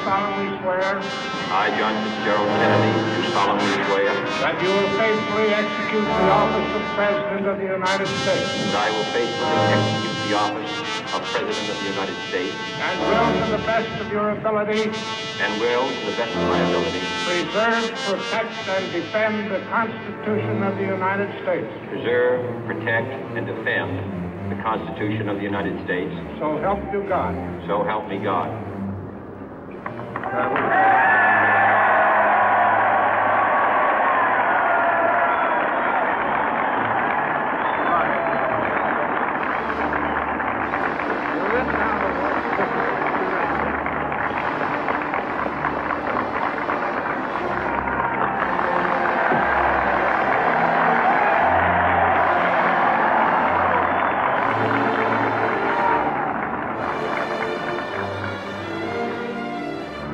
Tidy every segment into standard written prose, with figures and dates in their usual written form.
solemnly swear I, John Fitzgerald Kennedy, do solemnly swear that you will faithfully execute the office of President of the United States that I will faithfully execute the office of President of the United States and will, to the best of your ability, preserve, protect, and defend the Constitution of the United States. Preserve, protect, and defend the Constitution of the United States. So help you God. So help me God.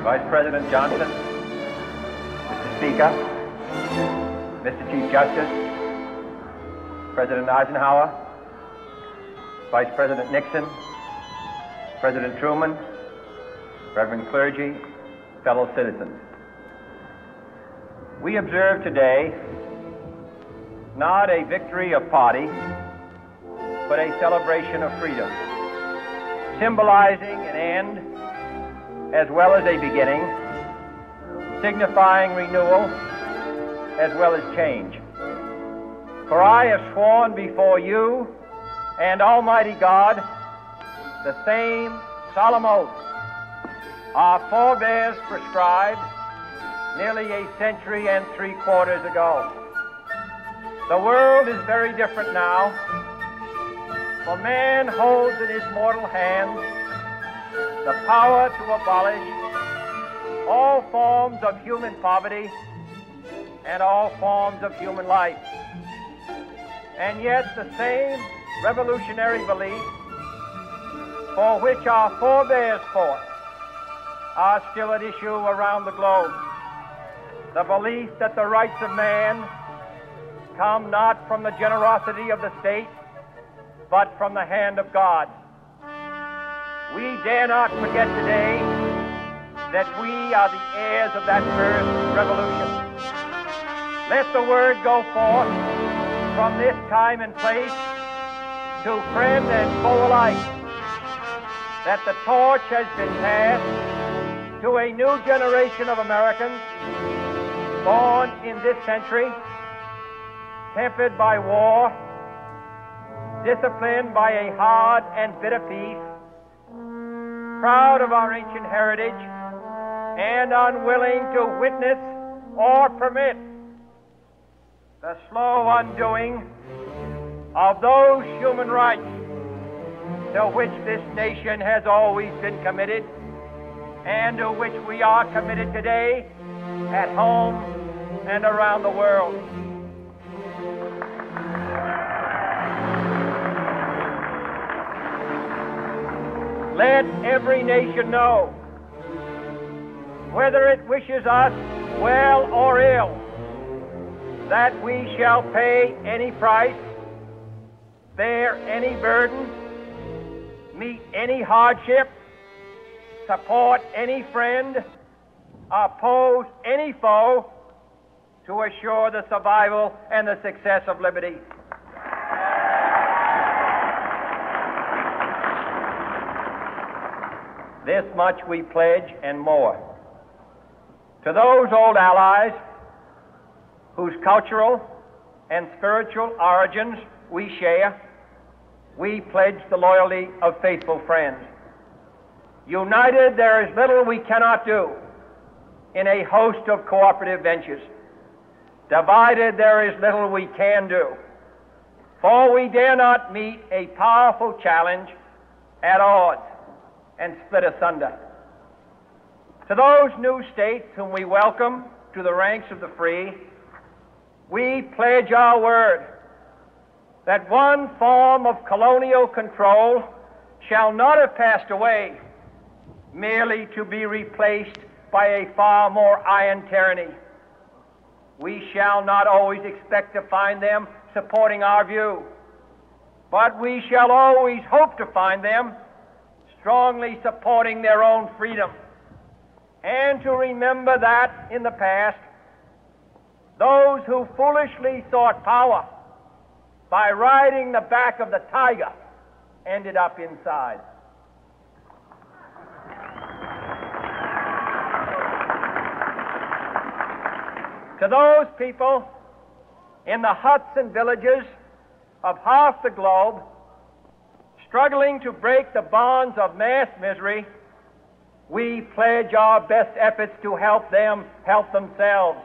Vice President Johnson, Mr. Speaker, Mr. Chief Justice, President Eisenhower, Vice President Nixon, President Truman, Reverend clergy, fellow citizens. We observe today not a victory of party, but a celebration of freedom, symbolizing an end as well as a beginning, signifying renewal as well as change. For I have sworn before you and Almighty God the same solemn oath our forebears prescribed nearly a century and 3/4 ago. The world is very different now, for man holds in his mortal hands the power to abolish all forms of human poverty and all forms of human life. And yet the same revolutionary beliefs for which our forebears fought are still at issue around the globe. The belief that the rights of man come not from the generosity of the state, but from the hand of God. We dare not forget today that we are the heirs of that first revolution. Let the word go forth from this time and place to friend and foe alike that the torch has been passed to a new generation of Americans born in this century, tempered by war, disciplined by a hard and bitter peace, proud of our ancient heritage, and unwilling to witness or permit the slow undoing of those human rights to which this nation has always been committed and to which we are committed today at home and around the world. Let every nation know, whether it wishes us well or ill, that we shall pay any price, bear any burden, meet any hardship, support any friend, oppose any foe to assure the survival and the success of liberty. This much we pledge and more. To those old allies whose cultural and spiritual origins we share, we pledge the loyalty of faithful friends. United, there is little we cannot do in a host of cooperative ventures. Divided, there is little we can do, for we dare not meet a powerful challenge at odds and split asunder. To those new states whom we welcome to the ranks of the free, we pledge our word that one form of colonial control shall not have passed away merely to be replaced by a far more iron tyranny. We shall not always expect to find them supporting our view, but we shall always hope to find them strongly supporting their own freedom. and to remember that in the past, those who foolishly sought power by riding the back of the tiger ended up inside. To those people in the huts and villages of half the globe struggling to break the bonds of mass misery, we pledge our best efforts to help them help themselves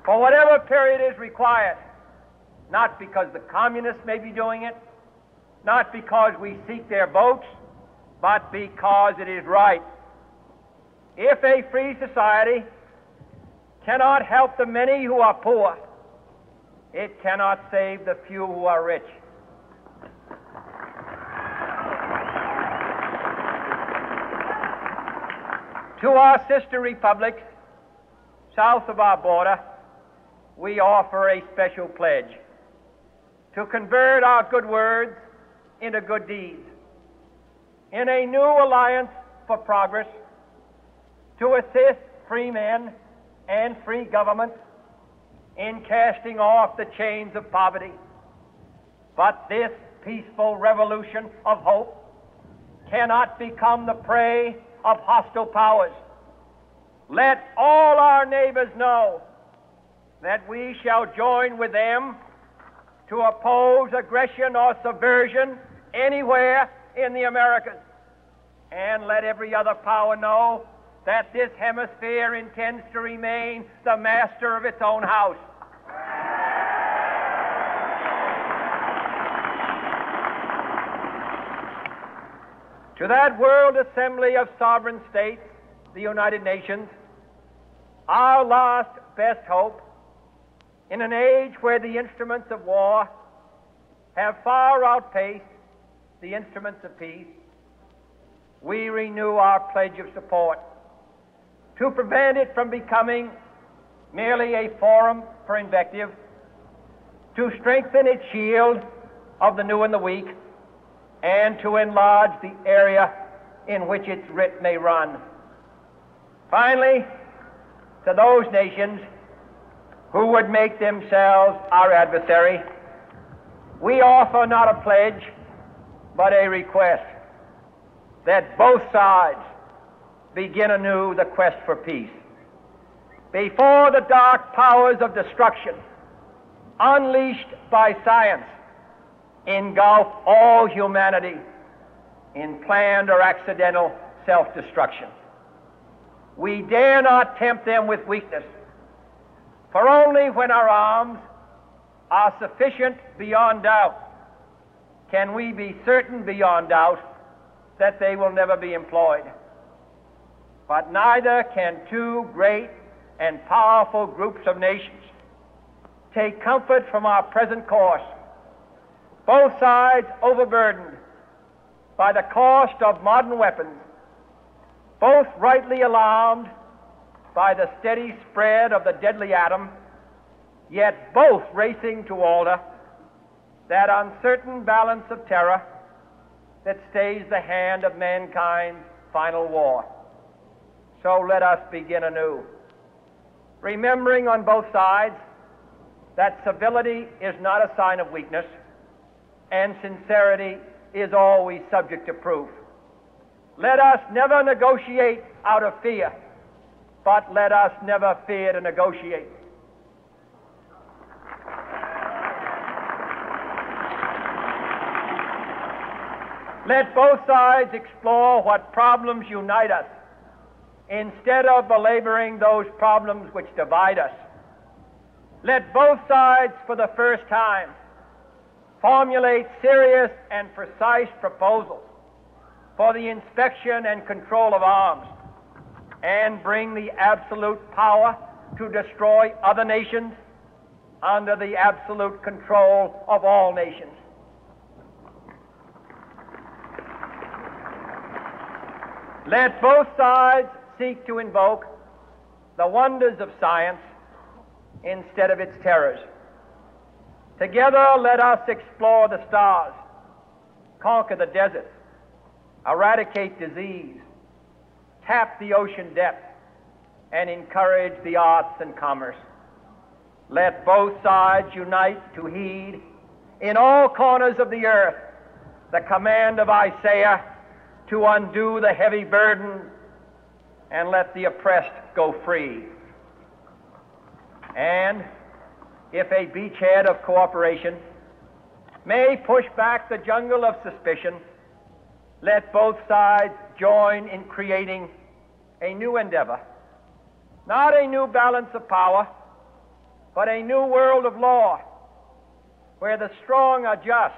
for whatever period is required, not because the communists may be doing it, not because we seek their votes, but because it is right. If a free society cannot help the many who are poor, it cannot save the few who are rich. To our sister republics south of our border, we offer a special pledge to convert our good words into good deeds, in a new alliance for progress, to assist free men and free governments in casting off the chains of poverty. But this peaceful revolution of hope cannot become the prey of hostile powers. Let all our neighbors know that we shall join with them to oppose aggression or subversion anywhere in the Americas. And let every other power know that this hemisphere intends to remain the master of its own house. To that world assembly of sovereign states, the United Nations, our last best hope, in an age where the instruments of war have far outpaced the instruments of peace, we renew our pledge of support to prevent it from becoming merely a forum for invective, to strengthen its shield of the new and the weak, and to enlarge the area in which its writ may run. Finally, to those nations who would make themselves our adversary, we offer not a pledge, but a request that both sides begin anew the quest for peace. Before the dark powers of destruction, unleashed by science, engulf all humanity in planned or accidental self-destruction, we dare not tempt them with weakness, for only when our arms are sufficient beyond doubt can we be certain beyond doubt that they will never be employed. But neither can two great and powerful groups of nations take comfort from our present course, both sides overburdened by the cost of modern weapons, both rightly alarmed by the steady spread of the deadly atom, yet both racing to alter that uncertain balance of terror that stays the hand of mankind's final war. So let us begin anew, remembering on both sides that civility is not a sign of weakness, and sincerity is always subject to proof. Let us never negotiate out of fear, but let us never fear to negotiate. Let both sides explore what problems unite us, instead of belaboring those problems which divide us. Let both sides, for the first time, formulate serious and precise proposals for the inspection and control of arms, and bring the absolute power to destroy other nations under the absolute control of all nations. Let both sides seek to invoke the wonders of science instead of its terrors. Together, let us explore the stars, conquer the deserts, eradicate disease, tap the ocean depths, and encourage the arts and commerce. Let both sides unite to heed in all corners of the earth the command of Isaiah to undo the heavy burden and let the oppressed go free. And if a beachhead of cooperation may push back the jungle of suspicion, let both sides join in creating a new endeavor, not a new balance of power, but a new world of law, where the strong are just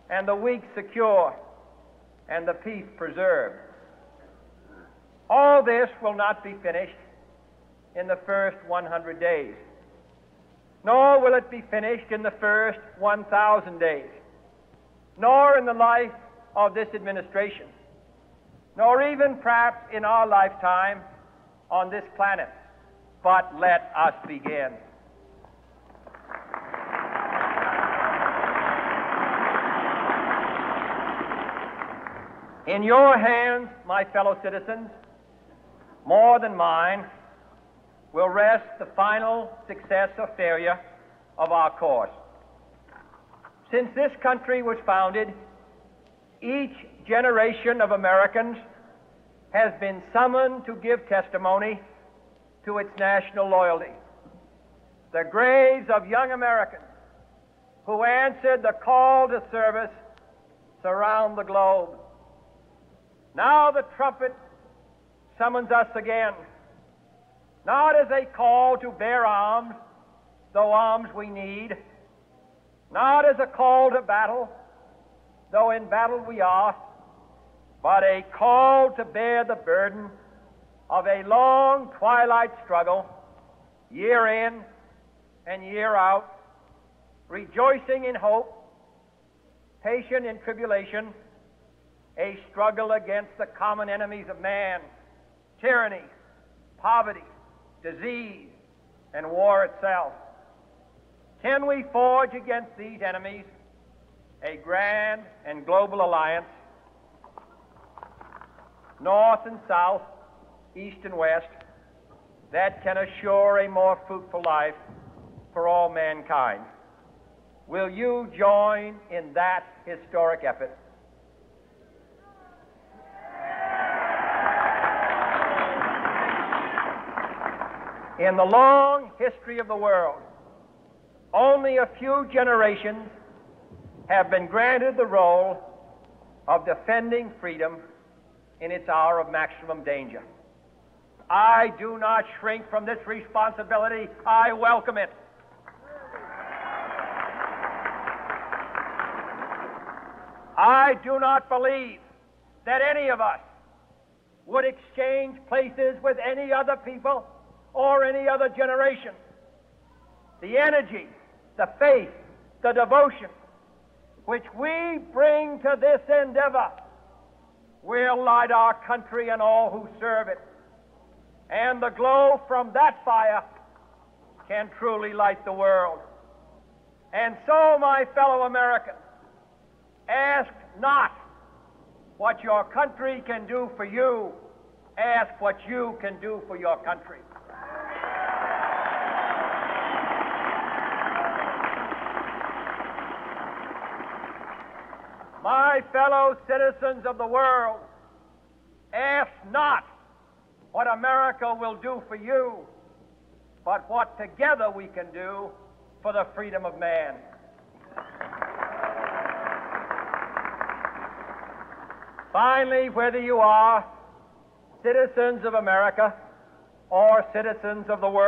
and the weak secure and the peace preserved. All this will not be finished in the first 100 days, nor will it be finished in the first 1,000 days, nor in the life of this administration, nor even perhaps in our lifetime on this planet. But let us begin. In your hands, my fellow citizens, more than mine, will rest the final success or failure of our course. Since this country was founded, each generation of Americans has been summoned to give testimony to its national loyalty. The graves of young Americans who answered the call to service surround the globe. Now the trumpet summons us again, not as a call to bear arms, though arms we need, not as a call to battle, though in battle we are, but a call to bear the burden of a long twilight struggle, year in and year out, rejoicing in hope, patient in tribulation, a struggle against the common enemies of man, tyranny, poverty, disease, and war itself. Can we forge against these enemies a grand and global alliance, north and south, east and west, that can assure a more fruitful life for all mankind? Will you join in that historic effort? In the long history of the world, only a few generations have been granted the role of defending freedom in its hour of maximum danger. I do not shrink from this responsibility. I welcome it. I do not believe that any of us would exchange places with any other people or any other generation. The energy, the faith, the devotion which we bring to this endeavor will light our country and all who serve it. And the glow from that fire can truly light the world. And so, my fellow Americans, ask not what your country can do for you, ask what you can do for your country. My fellow citizens of the world, ask not what America will do for you, but what together we can do for the freedom of man. Finally, whether you are citizens of America or citizens of the world,